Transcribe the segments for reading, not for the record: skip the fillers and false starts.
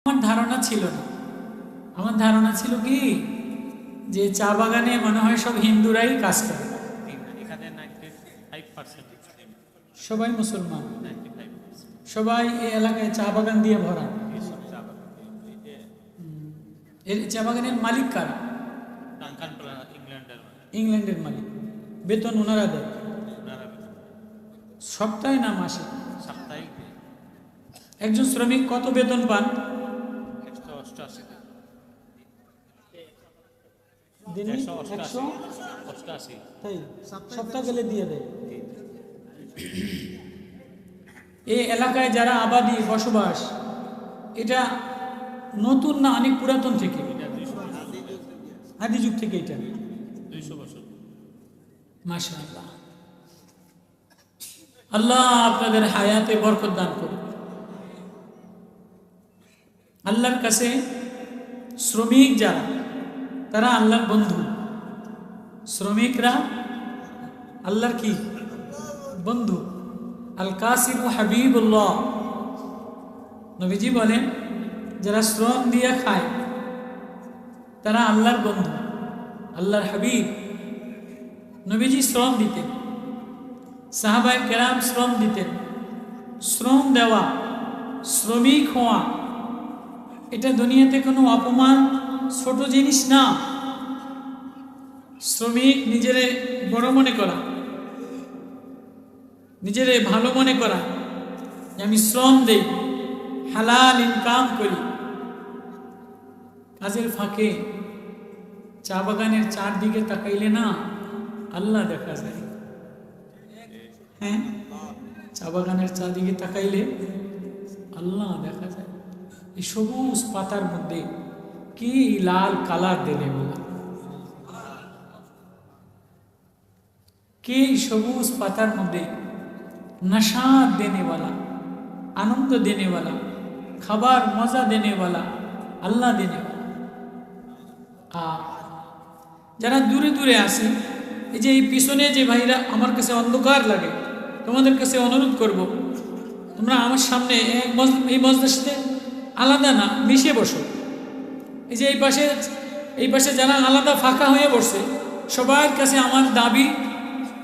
আমার ধারণা ছিল না। আমার ধারণা ছিল কি যে চা বাগানে মনে হয় সব হিন্দুরাই কাজ করে, এখানে 95% সবাই মুসলমান, সবাই এই এলাকায় চা বাগান দিয়ে ভরা। এর চা বাগানের মালিক কারা? ইংল্যান্ডের মালিক। বেতন ওনারা দেয় সপ্তাহে না মাসে? সাপ্তাহিক। একজন শ্রমিক কত বেতন পান? 188। দিনে 188। তাই সপ্তাহ গেলে দিয়ে দেয়। এই এলাকায় যারা আবাদি বসবাস, এটা নতুন না অনেক পুরাতন থেকে? আদি যুগ থেকে এটা 200 বছর। মাশাআল্লাহ। আল্লাহ আপনাদের হায়াতে বরকত দান করুন। আল্লাহর কাছে শ্রমিক যারা, তারা আল্লাহর বন্ধু। শ্রমিকরা আল্লাহর কি বন্ধু? আল কাসিম হাবিবুল্লাহ। নবীজি বলেন যারা শ্রম দিয়ে খায় তারা আল্লাহর বন্ধু, আল্লাহর হাবিব। নবীজি শ্রম দিতেন, সাহাবায়ে কেরাম শ্রম দিতেন। শ্রম দেওয়া, শ্রমিক হওয়া, এটা দুনিয়াতে কোনো অপমান, ছোট জিনিস না। শ্রমিক নিজেরে বড় মনে করা, নিজেরে ভালো মনে করা, যে আমি শ্রম দেই, হালাল ইনকাম করি। কাজের ফাঁকে চা বাগানের চারদিকে তাকাইলে না আল্লাহ দেখা যায়। হ্যাঁ, চা বাগানের চারদিকে তাকাইলে আল্লাহ দেখা যায়। এই সবুজ পাতার মধ্যে কি লাল কালার দেনে বলা, কি সবুজ পাতার মধ্যে नशाद देने वाला, आनंद देने वाला, খাবার মজা देने वाला, আল্লাহ देने वाला। যারা দূরে দূরে আসে, এই যে এই পিছনে যে ভাইরা, আমার কাছে অন্ধকার লাগে, তোমাদের কাছে অনুরোধ করব, তোমরা আমার সামনে এই মজলিসের সাথে আলাদা না, মিশে বসো। এই যে এই পাশে যারা আলাদা ফাঁকা হয়ে বসে, সবার কাছে আমার দাবি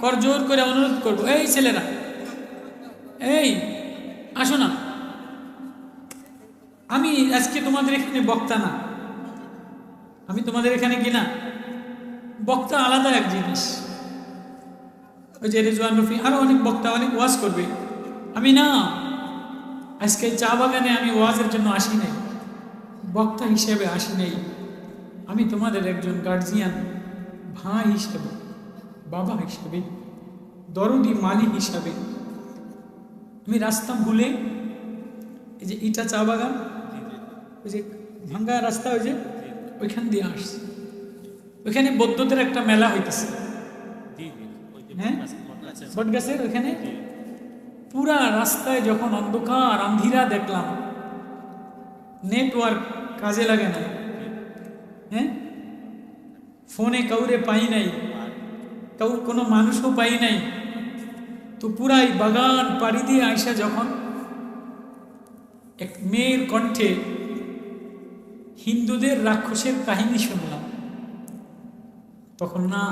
করজোর করে অনুরোধ করব, এই ছেলেরা, এই আসো না। আমি আজকে তোমাদের এখানে বক্তা না, আমি তোমাদের এখানে কি না বক্তা, আলাদা এক জিনিস। ওই যে রেজওয়ান রফি আরো অনেক বক্তা, অনেক ওয়াজ করবে। আমি না, আজকে চা বাগানে আমি ওয়াজের জন্য আসি নাই, বক্তা হিসেবে আসি নাই। আমি তোমাদের একজন গার্জিয়ান, ভাই হিসেবে, বাবা হিসেবে, দরদি মালিক হিসাবে আমি রাস্তা ভুলে, এই যে ইটা চা বাগান, ওই যে ভাঙ্গা রাস্তা, ওই যে ওইখান দিয়ে আসছে। ওইখানে বৌদ্ধদের একটা মেলা হইতেছে, হ্যাঁ, বট গাছের ওইখানে। পুরা রাস্তায় যখন অন্ধকার আন্ধিরা দেখলাম, নেটওয়ার্ক কাজে লাগে না, হ্যাঁ, ফোনে কাউরে পাই নাই, কোনো মানুষও পাই নাই। তো পুরাই বাগান পাড়ি দিয়ে আইসা যখন এক মেয়ের কণ্ঠে হিন্দুদের রাক্ষসের কাহিনী শুনলাম, তখন না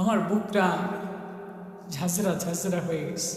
আমার বুকটা ঝাঁঝরা ঝাঁঝরা হয়ে গেছে।